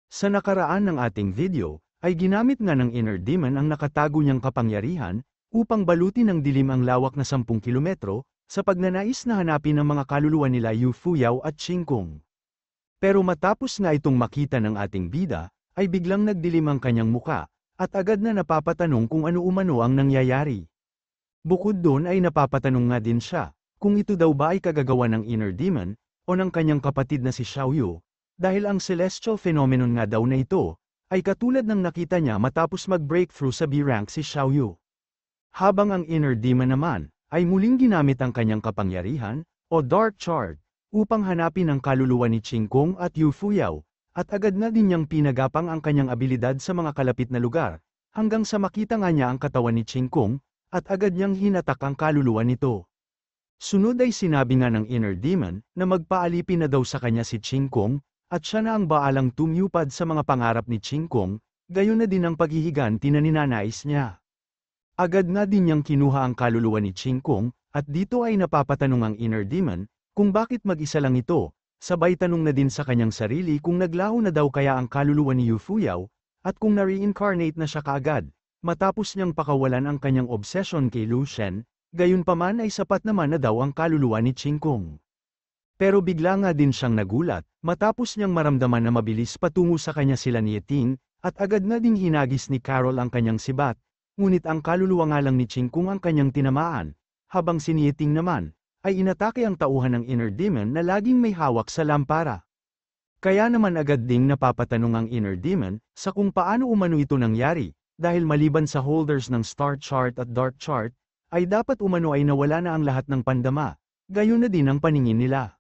Sa nakaraan ng ating video, ay ginamit nga ng Inner Demon ang nakatago niyang kapangyarihan, upang balutin ng dilim ang lawak na 10 kilometro, sa pagnanais na hanapin ang mga kaluluwa nila Yu Fuyao at Qing Kong. Pero matapos nga itong makita ng ating bida, ay biglang nagdilim ang kanyang muka, at agad na napapatanong kung ano umano ang nangyayari. Bukod doon ay napapatanong nga din siya, kung ito daw ba ay kagagawa ng Inner Demon, o ng kanyang kapatid na si Xiaoyu, dahil ang celestial phenomenon nga daw na ito, ay katulad ng nakita niya matapos mag-breakthrough sa B-rank si Xiaoyu. Habang ang Inner Demon naman, ay muling ginamit ang kanyang kapangyarihan, o Dark Chart, upang hanapin ang kaluluwa ni Qing Kong at Yu Fuyao, at agad na din niyang pinagapang ang kanyang abilidad sa mga kalapit na lugar, hanggang sa makita nga niya ang katawan ni Qing Kong, at agad niyang hinatak ang kaluluwa nito. Sunod ay sinabi nga ng Inner Demon, na magpaalipin na daw sa kanya si Qing Kong, at siya na ang baalang tumupad sa mga pangarap ni Qing Kong, gayon na din ang paghihiganti na ninanais niya. Agad nga din niyang kinuha ang kaluluwa ni Qing Kong, at dito ay napapatanong ang Inner Demon, kung bakit mag-isa lang ito, sabay tanong na din sa kanyang sarili kung naglaho na daw kaya ang kaluluwa ni Yu Fuyao, at kung na-reincarnate na siya kaagad, matapos niyang pakawalan ang kanyang obsession kay Lu Shen, gayunpaman ay sapat naman na daw ang kaluluwa ni Qing Kong. Pero bigla nga din siyang nagulat, matapos niyang maramdaman na mabilis patungo sa kanya sila ni Yeting, at agad na ding hinagis ni Carol ang kanyang sibat, ngunit ang kaluluwa nga lang ni Qing Kong ang kanyang tinamaan, habang si Yeting naman, ay inatake ang tauhan ng Inner Demon na laging may hawak sa lampara. Kaya naman agad ding napapatanong ang Inner Demon, sa kung paano umano ito nangyari, dahil maliban sa holders ng Star Chart at Dark Chart, ay dapat umano ay nawala na ang lahat ng pandama, gayon na din ang paningin nila.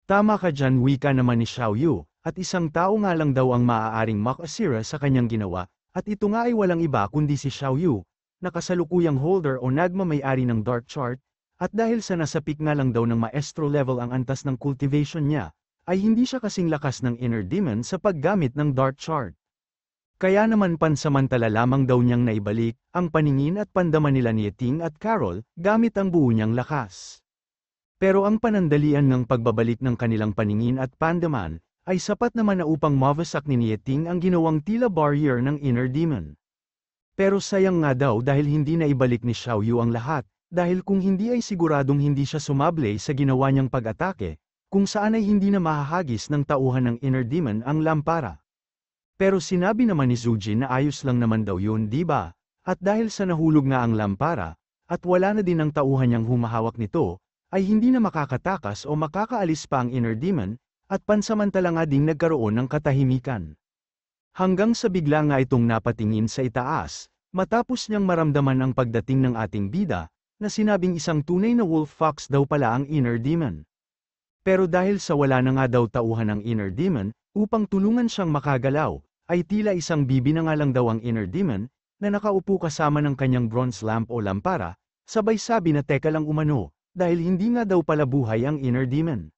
Tama ka dyan, wika naman ni Xiaoyu, at isang tao nga lang daw ang maaaring makasira sa kanyang ginawa, at ito nga ay walang iba kundi si Xiaoyu, na kasalukuyang holder o nagmamayari ng Dark Chart, at dahil sa nasapik nga lang daw ng maestro level ang antas ng cultivation niya, ay hindi siya kasing lakas ng Inner Demon sa paggamit ng Dark Chart. Kaya naman pansamantala lamang daw niyang naibalik ang paningin at pandaman nila ni Yeting at Carol gamit ang buo niyang lakas. Pero ang panandalian ng pagbabalik ng kanilang paningin at pandaman ay sapat naman na upang mawasak ni Yeting ang ginawang tila barrier ng Inner Demon. Pero sayang nga daw dahil hindi na ibalik ni Xiaoyu ang lahat, dahil kung hindi ay siguradong hindi siya sumablay sa ginawa niyang pag-atake, kung saan ay hindi na mahahagis ng tauhan ng Inner Demon ang lampara. Pero sinabi naman ni Zujin na ayos lang naman daw yun, di ba? At dahil sa nahulog nga ang lampara, at wala na din ang tauhan niyang humahawak nito, ay hindi na makakatakas o makakaalis pa ang Inner Demon, at pansamantala nga ding nagkaroon ng katahimikan. Hanggang sa bigla nga itong napatingin sa itaas, matapos niyang maramdaman ang pagdating ng ating bida, na sinabing isang tunay na wolf fox daw pala ang Inner Demon. Pero dahil sa wala na nga daw tauhan ng Inner Demon, upang tulungan siyang makagalaw, ay tila isang bibi na nga lang daw ang Inner Demon, na nakaupo kasama ng kanyang bronze lamp o lampara, sabay sabi na teka lang umano, dahil hindi nga daw pala buhay ang Inner Demon.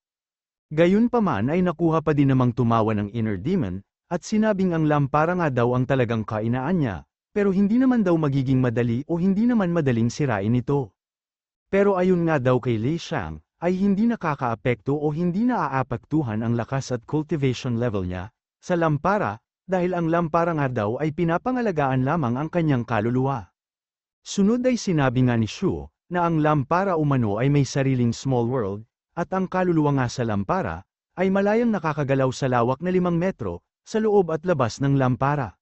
Gayunpaman ay nakuha pa din namang tumawa ng Inner Demon, at sinabing ang lampara nga daw ang talagang kainaan niya, pero hindi naman daw magiging madali o hindi naman madaling sirain ito. Pero ayon nga daw kay Lei Xiang, ay hindi nakakaapekto o hindi naaapektuhan ang lakas at cultivation level niya sa lampara, dahil ang lampara nga daw ay pinapangalagaan lamang ang kanyang kaluluwa. Sunod ay sinabi nga ni Shu, na ang lampara umano ay may sariling small world, at ang kaluluwa nga sa lampara, ay malayang nakakagalaw sa lawak na 5 metro, sa loob at labas ng lampara.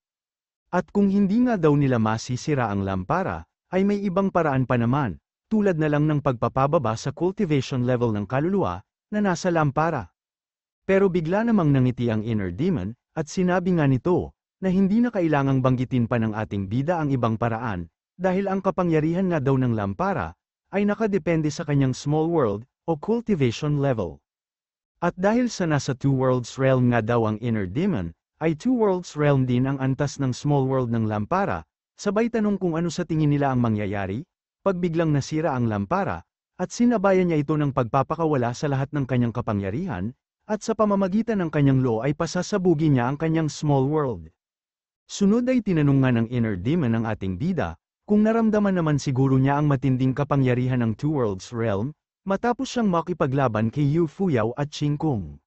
At kung hindi nga daw nila masisira ang lampara, ay may ibang paraan pa naman, tulad na lang ng pagpapababa sa cultivation level ng kaluluwa, na nasa lampara. Pero bigla namang nangiti ang Inner Demon, at sinabi nga nito, na hindi na kailangang banggitin pa ng ating bida ang ibang paraan, dahil ang kapangyarihan nga daw ng lampara, ay nakadepende sa kanyang small world, o cultivation level. At dahil sa nasa two worlds realm nga daw ang Inner Demon, ay two worlds realm din ang antas ng small world ng lampara, sabay tanong kung ano sa tingin nila ang mangyayari, pag biglang nasira ang lampara, at sinabayan niya ito ng pagpapakawala sa lahat ng kanyang kapangyarihan, at sa pamamagitan ng kanyang law ay pasasabugin niya ang kanyang small world. Sunod ay tinanong nga ng Inner Demon ang ating bida, kung naramdaman naman siguro niya ang matinding kapangyarihan ng Two Worlds Realm, matapos siyang makipaglaban kay Yu Fuyao at Qing Kong.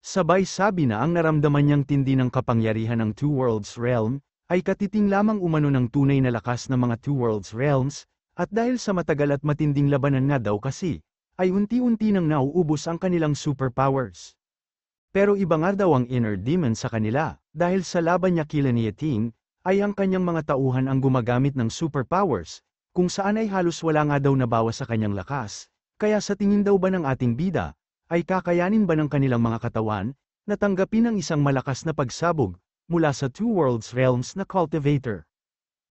Sabay sabi na ang naramdaman niyang tindi ng kapangyarihan ng Two Worlds Realm, ay katiting lamang umano ng tunay na lakas ng mga Two Worlds Realms, at dahil sa matagal at matinding labanan nga daw kasi, ay unti-unti nang nauubos ang kanilang superpowers. Pero iba nga daw ang inner demon sa kanila, dahil sa laban niya kila ni Yeting, ay ang kanyang mga tauhan ang gumagamit ng superpowers, kung saan ay halos wala nga daw nabawas sa kanyang lakas, kaya sa tingin daw ba ng ating bida, ay kakayanin ba ng kanilang mga katawan, na tanggapin ang isang malakas na pagsabog, mula sa Two Worlds Realms na cultivator.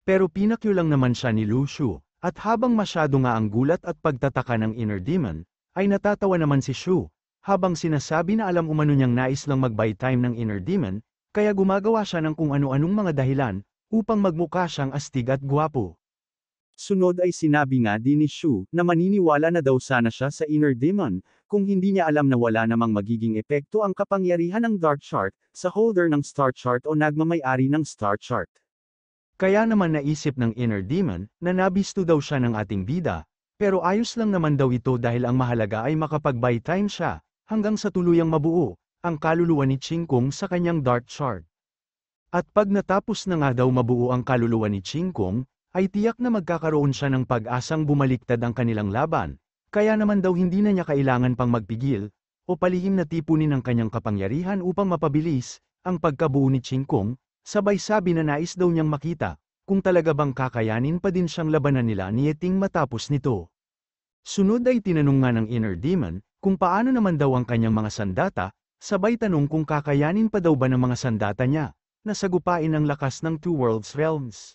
Pero pinakyo lang naman siya ni Lu Shu, at habang masyado nga ang gulat at pagtataka ng inner demon, ay natatawa naman si Shu, habang sinasabi na alam umano niyang nais lang mag-buy time ng inner demon, kaya gumagawa siya ng kung ano-anong mga dahilan, upang magmukha siyang astig at gwapo. Sunod ay sinabi nga din ni Shu na maniniwala na daw sana siya sa inner demon, kung hindi niya alam na wala namang magiging epekto ang kapangyarihan ng Dark Chart sa holder ng Star Chart o nagmamay-ari ng Star Chart. Kaya naman naisip ng inner demon na nabisto daw siya ng ating bida, pero ayos lang naman daw ito dahil ang mahalaga ay makapag-buy time siya, hanggang sa tuluyang mabuo ang kaluluwa ni Ching Kong sa kanyang Dark Chart. At pag natapos na nga daw mabuo ang kaluluwa ni Ching Kong, ay tiyak na magkakaroon siya ng pag-asang bumaliktad ang kanilang laban, kaya naman daw hindi na niya kailangan pang magpigil, o palihim na tipunin ang kanyang kapangyarihan upang mapabilis ang pagkabuo ni Ching Kong, sabay sabi na nais daw niyang makita, kung talaga bang kakayanin pa din siyang labanan nila ni Yeting matapos nito. Sunod ay tinanong nga ng inner demon, kung paano naman daw ang kanyang mga sandata, sabay tanong kung kakayanin pa daw ba ng mga sandata niya, na sagupain ang lakas ng Two Worlds Realms.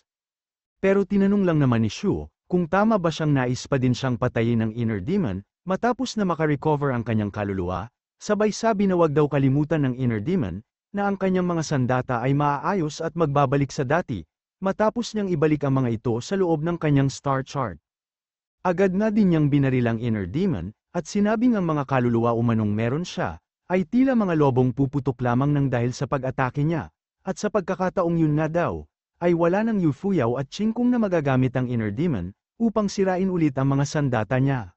Pero tinanong lang naman ni Shu, kung tama ba siyang nais pa din siyang patayin ng inner demon, matapos na makarecover ang kanyang kaluluwa, sabay sabi na wag daw kalimutan ng inner demon, na ang kanyang mga sandata ay maaayos at magbabalik sa dati, matapos niyang ibalik ang mga ito sa loob ng kanyang star chart. Agad na din niyang binaril ang inner demon, at sinabing ang mga kaluluwa umanong meron siya, ay tila mga lobong puputok lamang ng dahil sa pag-atake niya, at sa pagkakataong yun nga daw, ay wala ng Yu Fuyao at Ching Kong na magagamit ang inner demon, upang sirain ulit ang mga sandata niya.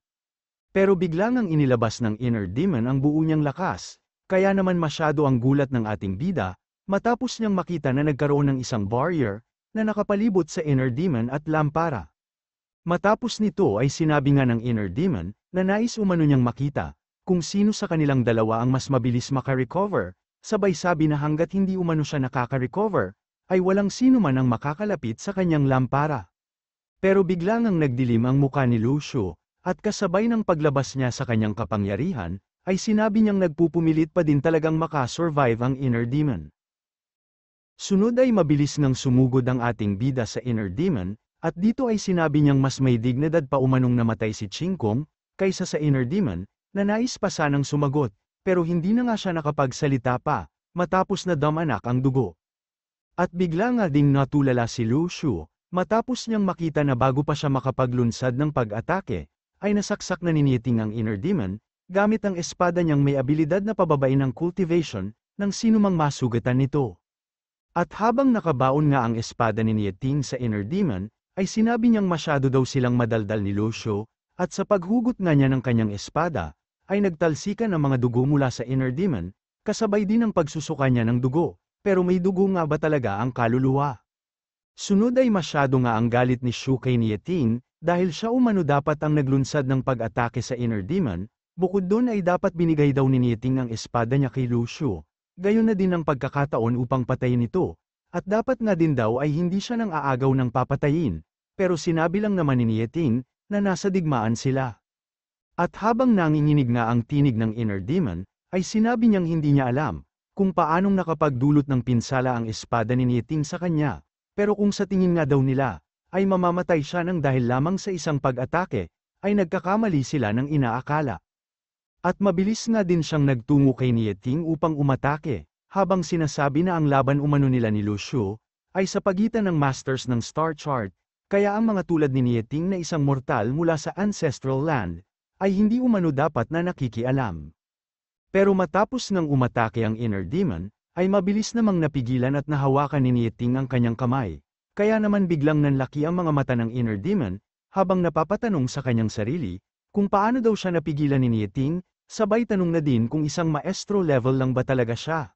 Pero biglang ang inilabas ng inner demon ang buo niyang lakas, kaya naman masyado ang gulat ng ating bida, matapos niyang makita na nagkaroon ng isang barrier, na nakapalibot sa inner demon at lampara. Matapos nito ay sinabi nga ng inner demon, na nais umano niyang makita, kung sino sa kanilang dalawa ang mas mabilis makarecover, sabay sabi na hanggat hindi umano siya nakaka-recover, ay walang sino man ang makakalapit sa kanyang lampara. Pero biglang ang nagdilim ang muka ni Lu Shu, at kasabay ng paglabas niya sa kanyang kapangyarihan, ay sinabi niyang nagpupumilit pa din talagang makasurvive ang inner demon. Sunod ay mabilis ngang sumugod ang ating bida sa inner demon, at dito ay sinabi niyang mas may dignidad pa umanong namatay si Ching Kong, kaysa sa inner demon, na nais pa sanang sumagot, pero hindi na nga siya nakapagsalita pa, matapos na damanak ang dugo. At bigla nga ding natulala si Lu Shu, matapos niyang makita na bago pa siya makapaglunsad ng pag-atake, ay nasaksak na ni Yeting ang inner demon, gamit ang espada niyang may abilidad na pababain ng cultivation, ng sinumang masugatan nito. At habang nakabaon nga ang espada ni Yeting sa inner demon, ay sinabi niyang masyado daw silang madaldal ni Lu Shu, at sa paghugot nga niya ng kanyang espada, ay nagtalsikan ang mga dugo mula sa inner demon, kasabay din ang pagsusuka niya ng dugo. Pero may dugo nga ba talaga ang kaluluwa? Sunod ay masyado nga ang galit ni Shu kay ni Yeting, dahil siya umano dapat ang naglunsad ng pag-atake sa inner demon, bukod doon ay dapat binigay daw ni Yeting ang espada niya kay Lu Shu, gayon na din ang pagkakataon upang patayin ito, at dapat nga din daw ay hindi siya nang aagaw ng papatayin, pero sinabi lang naman ni Yeting, na nasa digmaan sila. At habang nanginginig nga ang tinig ng inner demon, ay sinabi niyang hindi niya alam, kung paanong nakapagdulot ng pinsala ang espada ni Yeting sa kanya, pero kung sa tingin nga daw nila, ay mamamatay siya ng dahil lamang sa isang pag-atake, ay nagkakamali sila ng inaakala. At mabilis nga din siyang nagtungo kay Yeting upang umatake, habang sinasabi na ang laban umano nila ni Lu Shu, ay sa pagitan ng masters ng Star Chart, kaya ang mga tulad ni Yeting na isang mortal mula sa ancestral land, ay hindi umano dapat na nakikialam. Pero matapos ngang umatake ang inner demon, ay mabilis namang napigilan at nahawakan ni Yeting ang kanyang kamay. Kaya naman biglang nanlaki ang mga mata ng inner demon, habang napapatanong sa kanyang sarili, kung paano daw siya napigilan ni Yeting, sabay tanong na din kung isang maestro level lang ba talaga siya.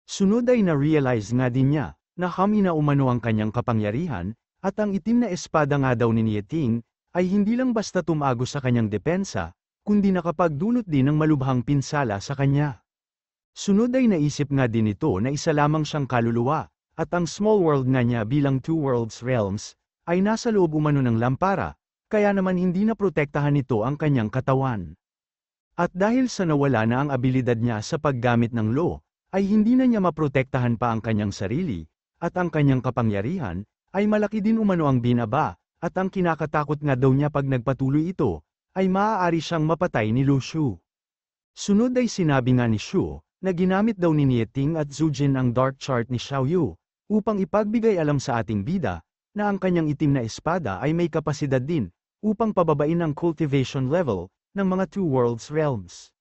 Sunod ay na-realize nga din niya, na kami na umano ang kanyang kapangyarihan, at ang itim na espada nga daw ni Nieting, ay hindi lang basta tumago sa kanyang depensa, kundi nakapagdulot din ng malubhang pinsala sa kanya. Sunod ay naisip nga din ito na isa lamang siyang kaluluwa, at ang small world nga niya bilang two worlds realms, ay nasa loob umano ng lampara, kaya naman hindi na protektahan nito ang kanyang katawan. At dahil sa nawala na ang abilidad niya sa paggamit ng law, ay hindi na niya maprotektahan pa ang kanyang sarili, at ang kanyang kapangyarihan, ay malaki din umano ang binaba, at ang kinakatakot nga daw niya pag nagpatuloy ito, ay maaari siyang mapatay ni Lu Shu. Sunod ay sinabi nga ni Shu, na ginamit daw ni Nieting at Zujin ang dark chart ni Xiaoyu, upang ipagbigay alam sa ating bida, na ang kanyang itim na espada ay may kapasidad din, upang pababain ang cultivation level, ng mga two worlds realms.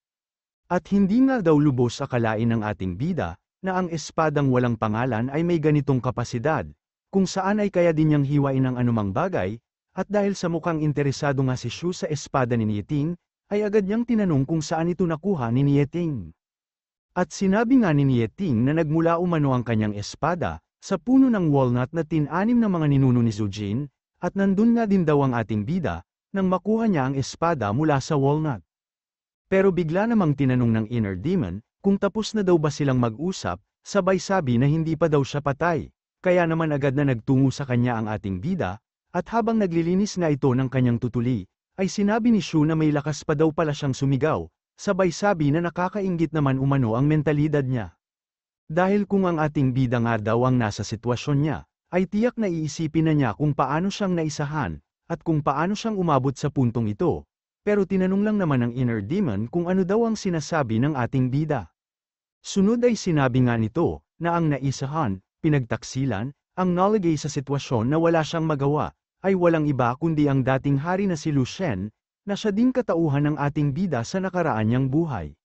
At hindi nga daw lubos akalain ng ating bida, na ang espadang walang pangalan ay may ganitong kapasidad, kung saan ay kaya din niyang hiwain ang anumang bagay, at dahil sa mukhang interesado nga si Shu sa espada ni Nieting, ay agad niyang tinanong kung saan ito nakuha ni Nieting. At sinabi nga ni Nieting na nagmula umano ang kanyang espada, sa puno ng walnut na tinanim ng mga ninuno ni Zujin, at nandun nga din daw ang ating bida, nang makuha niya ang espada mula sa walnut. Pero bigla namang tinanong ng inner demon, kung tapos na daw ba silang mag-usap, sabay sabi na hindi pa daw siya patay, kaya naman agad na nagtungo sa kanya ang ating bida, at habang naglilinis nga ito ng kanyang tutuli, ay sinabi ni Shu na may lakas pa daw pala siyang sumigaw, sabay sabi na nakakainggit naman umano ang mentalidad niya. Dahil kung ang ating bida nga daw ang nasa sitwasyon niya, ay tiyak na iisipin na niya kung paano siyang naisahan, at kung paano siyang umabot sa puntong ito, pero tinanong lang naman ng inner demon kung ano daw ang sinasabi ng ating bida. Sunod ay sinabi nga nito, na ang naisahan, pinagtaksilan, ang naligay sa sitwasyon na wala siyang magawa, ay walang iba kundi ang dating hari na si Lu Shen, na siya din katauhan ng ating bida sa nakaraan niyang buhay.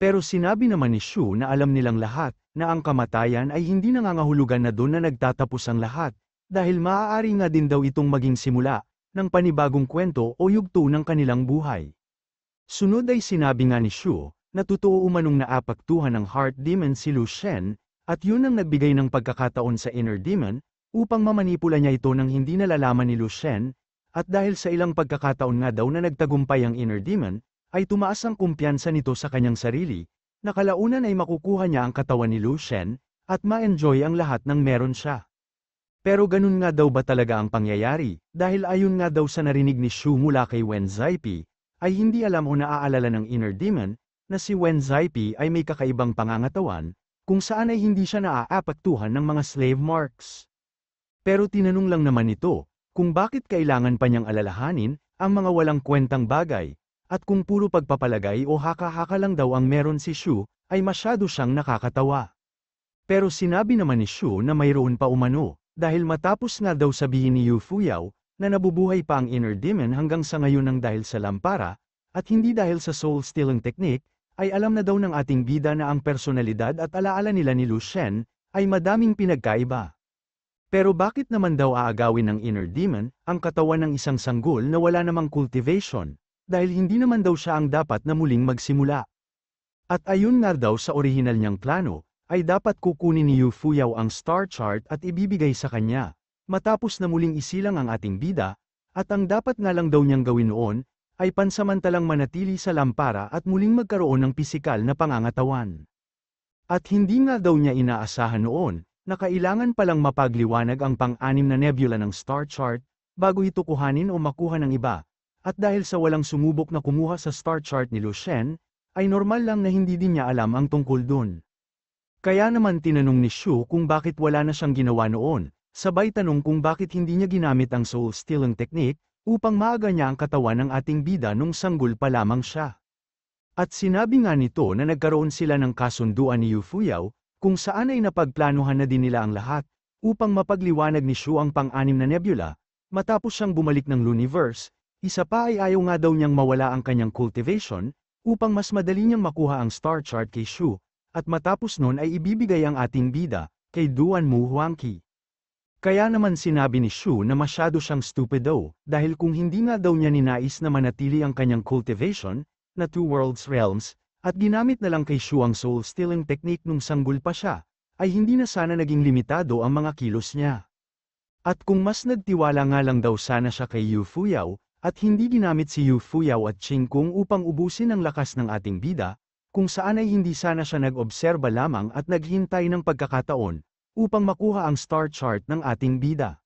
Pero sinabi naman ni Shu na alam nilang lahat, na ang kamatayan ay hindi nangangahulugan na doon na nagtatapos ang lahat, dahil maaari nga din daw itong maging simula, ng panibagong kwento o yugto ng kanilang buhay. Sunod ay sinabi nga ni Shu, na totoo umanong naapektuhan ng heart demon si Lu Shen, at yun ang nagbigay ng pagkakataon sa inner demon, upang mamanipula niya ito nang hindi nalalaman ni Lu Shen, at dahil sa ilang pagkakataon nga daw na nagtagumpay ang inner demon, ay tumaas ang kumpiyansa nito sa kanyang sarili, na kalaunan ay makukuha niya ang katawan ni Lu Shen, at ma-enjoy ang lahat ng meron siya. Pero ganun nga daw ba talaga ang pangyayari, dahil ayon nga daw sa narinig ni Shu mula kay Wen Zaipi, ay hindi alam o naaalala ng inner demon, na si Wen Zaipi ay may kakaibang pangangatawan, kung saan ay hindi siya naaapektuhan ng mga slave marks. Pero tinanong lang naman ito, kung bakit kailangan pa niyang alalahanin, ang mga walang kwentang bagay, at kung puro pagpapalagay o haka-haka lang daw ang meron si Shu, ay masyado siyang nakakatawa. Pero sinabi naman ni Shu na mayroon pa umano, dahil matapos nga daw sabihin ni Yu Fuyao, na nabubuhay pa ang inner demon hanggang sa ngayon ng dahil sa lampara, at hindi dahil sa soul-stealing technique, ay alam na daw ng ating bida na ang personalidad at alaala nila ni Lu Shen, ay madaming pinagkaiba. Pero bakit naman daw aagawin ng inner demon, ang katawan ng isang sanggol na wala namang cultivation, dahil hindi naman daw siya ang dapat na muling magsimula. At ayun nga daw sa orihinal niyang plano, ay dapat kukunin ni Yu Fuyao ang star chart at ibibigay sa kanya, matapos na muling isilang ang ating bida, at ang dapat nga lang daw niyang gawin noon, ay pansamantalang manatili sa lampara at muling magkaroon ng pisikal na pangangatawan. At hindi nga daw niya inaasahan noon, na kailangan palang mapagliwanag ang pang-anim na nebula ng star chart, bago ito kuhanin o makuha ng iba. At dahil sa walang sumubok na kumuha sa star chart ni Lu Shen, ay normal lang na hindi din niya alam ang tungkol dun. Kaya naman tinanong ni Shu kung bakit wala na siyang ginawa noon, sabay tanong kung bakit hindi niya ginamit ang soul-stealing technique, upang maaga niya ang katawan ng ating bida nung sanggol pa lamang siya. At sinabi nga nito na nagkaroon sila ng kasunduan ni Yu Fuyao, kung saan ay napagplanuhan na din nila ang lahat, upang mapagliwanag ni Shu ang pang-anim na nebula, matapos siyang bumalik ng Luniverse. Isa pa ay ayaw nga daw niyang mawala ang kanyang cultivation, upang mas madali niyang makuha ang star chart kay Shu, at matapos nun ay ibibigay ang ating bida, kay Duan Mu Huangqi. Kaya naman sinabi ni Shu na masyado siyang stupido, dahil kung hindi nga daw niya ninais na manatili ang kanyang cultivation, na Two Worlds Realms, at ginamit na lang kay Shu ang soul-stealing technique nung sanggol pa siya, ay hindi na sana naging limitado ang mga kilos niya. At kung mas nagtiwala nga lang daw sana siya kay Yu Fuyao, at hindi ginamit si Yu Fuyao at Qing Kung upang ubusin ang lakas ng ating bida, kung saan ay hindi sana siya nag-obserba lamang at naghintay ng pagkakataon, upang makuha ang star chart ng ating bida.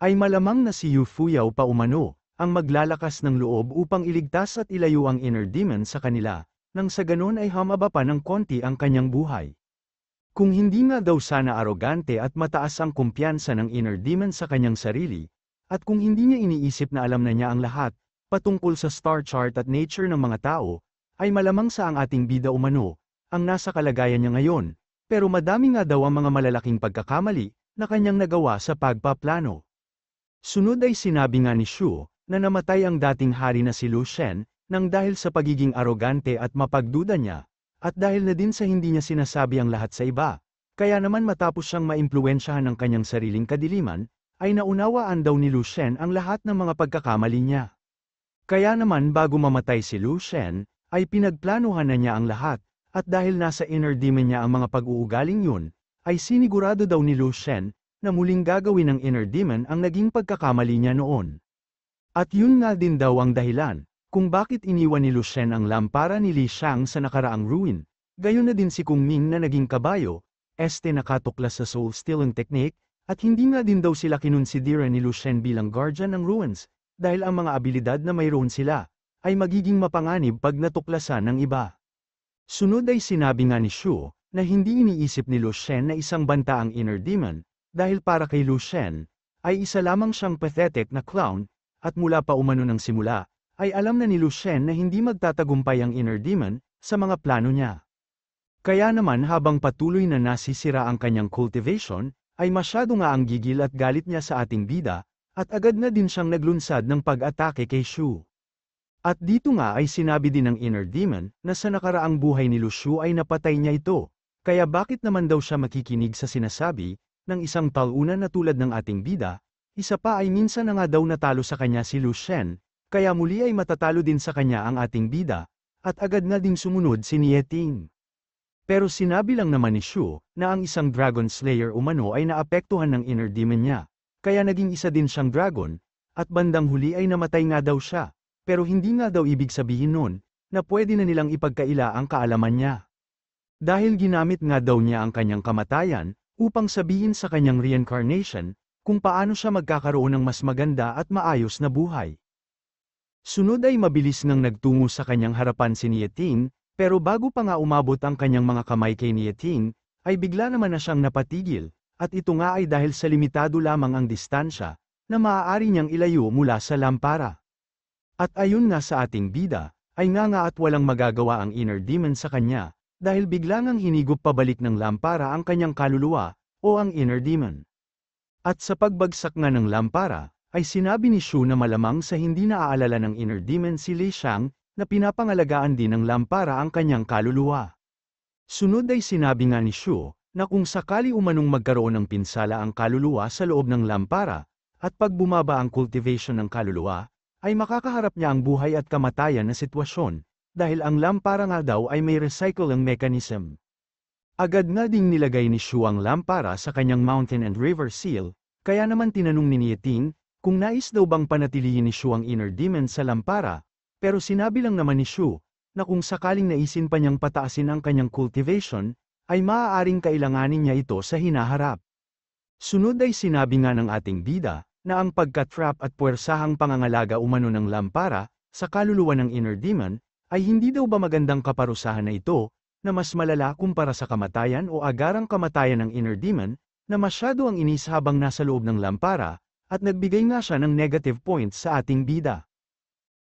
Ay malamang na si Yu Fuyao pa umano, ang maglalakas ng loob upang iligtas at ilayo ang inner demon sa kanila, nang sa ganon ay humaba pa ng konti ang kanyang buhay. Kung hindi nga daw sana arogante at mataas ang kumpiyansa ng inner demon sa kanyang sarili, at kung hindi niya iniisip na alam na niya ang lahat, patungkol sa star chart at nature ng mga tao, ay malamang sa ang ating bida umano, ang nasa kalagayan niya ngayon, pero madami nga daw ang mga malalaking pagkakamali, na kanyang nagawa sa pagpaplano. Sunod ay sinabi nga ni Shu, na namatay ang dating hari na si Lu Shen, nang dahil sa pagiging arogante at mapagduda niya, at dahil na din sa hindi niya sinasabi ang lahat sa iba, kaya naman matapos siyang maimpluwensyahan ng kanyang sariling kadiliman, ay naunawaan daw ni Lu Shen ang lahat ng mga pagkakamali niya. Kaya naman bago mamatay si Lu Shen, ay pinagplanuhan na niya ang lahat, at dahil nasa inner demon niya ang mga pag-uugaling yun, ay sinigurado daw ni Lu Shen, na muling gagawin ng inner demon ang naging pagkakamali niya noon. At yun nga din daw ang dahilan, kung bakit iniwan ni Lu Shen ang lampara ni Li Shang sa nakaraang ruin, gayon na din si Kung Ming na naging kabayo, nakatuklas sa soul-stealing technique, at hindi nga din daw sila kinonsidera ni Lu Shen bilang guardian ng ruins, dahil ang mga abilidad na mayroon sila, ay magiging mapanganib pag natuklasan ng iba. Sunod ay sinabi nga ni Shu, na hindi iniisip ni Lu Shen na isang banta ang inner demon, dahil para kay Lu Shen, ay isa lamang siyang pathetic na clown, at mula pa umano ng simula, ay alam na ni Lu Shen na hindi magtatagumpay ang inner demon, sa mga plano niya. Kaya naman habang patuloy na nasisira ang kanyang cultivation, ay masyado nga ang gigil at galit niya sa ating bida, at agad na din siyang naglunsad ng pag-atake kay Shu. At dito nga ay sinabi din ng inner demon, na sa nakaraang buhay ni Lu Shu ay napatay niya ito, kaya bakit naman daw siya makikinig sa sinasabi, ng isang talunan na tulad ng ating bida, isa pa ay minsan na nga daw natalo sa kanya si Lu Shen, kaya muli ay matatalo din sa kanya ang ating bida, at agad na ding sumunod si Nie Ting. Pero sinabi lang naman ni Shu, na ang isang Dragon Slayer umano ay naapektuhan ng inner demon niya, kaya naging isa din siyang dragon, at bandang huli ay namatay nga daw siya, pero hindi nga daw ibig sabihin nun, na pwede na nilang ipagkaila ang kaalaman niya. Dahil ginamit nga daw niya ang kanyang kamatayan, upang sabihin sa kanyang reincarnation, kung paano siya magkakaroon ng mas maganda at maayos na buhay. Sunod ay mabilis ngang nagtungo sa kanyang harapan si Nie Ting, pero bago pa nga umabot ang kanyang mga kamay kay Nie Ting, ay bigla naman na siyang napatigil, at ito nga ay dahil sa limitado lamang ang distansya, na maaari niyang ilayo mula sa lampara. At ayun nga sa ating bida, ay nga at walang magagawa ang inner demon sa kanya, dahil bigla ngang hinigop pabalik ng lampara ang kanyang kaluluwa, o ang inner demon. At sa pagbagsak nga ng lampara, ay sinabi ni Shu na malamang sa hindi naaalala ng inner demon si Li Shang, na pinapangalagaan din ng lampara ang kanyang kaluluwa. Sunod ay sinabi nga ni Shu, na kung sakali umanong magkaroon ng pinsala ang kaluluwa sa loob ng lampara, at pag bumaba ang cultivation ng kaluluwa, ay makakaharap niya ang buhay at kamatayan na sitwasyon, dahil ang lampara nga daw ay may recycling mechanism. Agad nga ding nilagay ni Shu ang lampara sa kanyang mountain and river seal, kaya naman tinanong ni Nie Ting, kung nais daw bang panatilihin ni Shu ang inner demon sa lampara, pero sinabi lang naman ni Shu, na kung sakaling naisin pa niyang pataasin ang kanyang cultivation, ay maaaring kailanganin niya ito sa hinaharap. Sunod ay sinabi nga ng ating bida, na ang pagka-trap at puwersahang pangangalaga umano ng lampara, sa kaluluwa ng inner demon, ay hindi daw ba magandang kaparusahan na ito, na mas malala kumpara sa kamatayan o agarang kamatayan ng inner demon, na masyado ang inis habang nasa loob ng lampara, at nagbigay nga siya ng negative points sa ating bida.